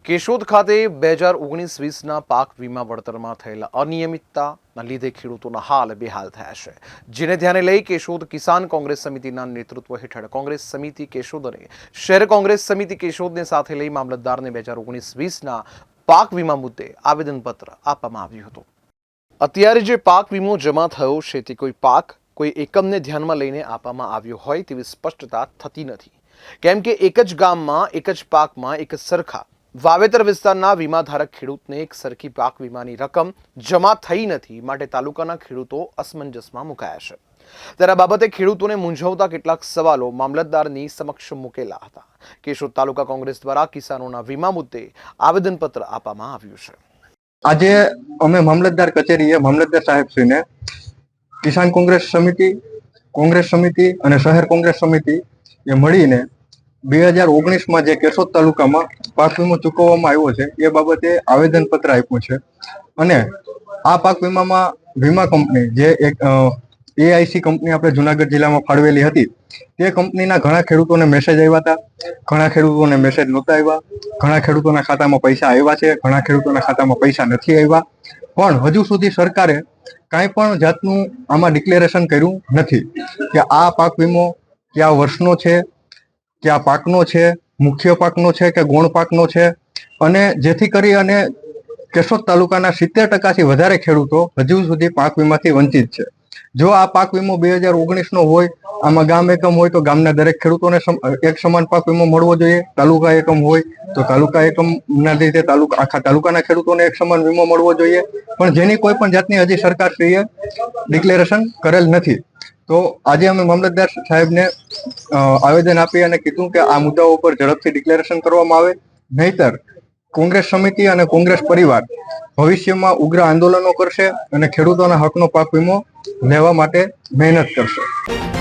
કેશોદ ખાતે 2019-20ના પાક વીમા વળતરમાં થયેલા અનિયમિતતાના લીધે ખેડૂતોના હાલ બેહાલ થયા છે, જેને ધ્યાને લઈ કેશોદ કિસાન કોંગ્રેસ સમિતિના નેતૃત્વ હેઠળ કોંગ્રેસ સમિતિ કેશોદ અને શહેર કોંગ્રેસ સમિતિ કેશોદને સાથે લઈ મામલતદારને 2019-20ના પાક વીમા મુદ્દે આવેદનપત્ર આપવામાં આવ્યું હતું। અત્યારે જે પાક વીમો જમા થયો છે તે કોઈ એકમને ધ્યાનમાં લઈને આપવામાં આવ્યો હોય તેવી સ્પષ્ટતા થતી નથી, કેમ કે એક જ ગામમાં એક જ પાકમાં એક સરખા વાવેતર વિસ્તારના વીમાધારક ખેડૂતને એક સરખી પાક વીમાની રકમ જમા થઈ નથી, માટે તાલુકાના ખેડૂતો અસમંજસમાં મુકાયા છે। ત્યારે આ બાબતે ખેડૂતોને મૂંઝવતા કેટલાક સવાલો મામલતદારની સમક્ષ મૂકેલા હતા। કેશોદ તાલુકા કોંગ્રેસ દ્વારા કિસાનોના વીમા મુદ્દે આવેદનપત્ર આપવામાં આવ્યું છે। આજે અમે મામલતદાર કચેરીએ મામલતદાર સાહેબશ્રીને કિસાન કોંગ્રેસ સમિતિ અને શહેર કોંગ્રેસ સમિતિ એ મળીને 2019માં જે કેશોદ તાલુકામાં પાક વીમો ચૂકવવામાં આવ્યો છે એ બાબતે આવેદનપત્ર આપ્યું છે। અને આ પાક વીમામાં વીમા કંપની જે એક AIC કંપની આપણે જુનાગઢ જિલ્લામાં ફાળવેલી હતી, તે કંપનીના ઘણા ખેડૂતોને મેસેજ આવ્યા હતા, ઘણા ખેડૂતોને મેસેજ નહોતા આવ્યા, ઘણા ખેડૂતોના ખાતામાં પૈસા આવ્યા છે, ઘણા ખેડૂતોના ખાતામાં પૈસા નથી આવ્યા, પણ હજુ સુધી સરકારે કાંઈ પણ જાતનું આમાં ડિક્લેરેશન કર્યું નથી કે આ પાક વીમો કયા વર્ષનો છે, કયા પાકનો છે, મુખ્ય પાકનો છે કે ગૌણ પાકનો છે, અને જેથી કરી અને કેશોદ તાલુકાના 70%થી વધારે ખેડૂતો હજુ સુધી પાક વીમાથી વંચિત છે। જો આ પાક વીમો 2019નો હોય, આમાં ગામ એકમ હોય તો ગામના દરેક ખેડૂતોને એક સમાન પાક વીમો મળવો જોઈએ, તાલુકા એકમ હોય તો તાલુકા એકમના લીધે આખા તાલુકાના ખેડૂતોને એક સમાન વીમો મળવો જોઈએ, પણ જેની કોઈ પણ જાતની હજી સરકારશ્રીએ ડિક્લેરેશન કરેલ નથી। તો આજે અમે મામલતદાર સાહેબને આવેદન આપી અને કીધું કે આ મુદ્દાઓ પર ઝડપથી ડિક્લેરેશન કરવામાં આવે, નહીતર કોંગ્રેસ સમિતિ અને કોંગ્રેસ પરિવાર ભવિષ્યમાં ઉગ્ર આંદોલનો કરશે અને ખેડૂતોના હકનો પાક વીમો લેવા માટે મહેનત કરશે।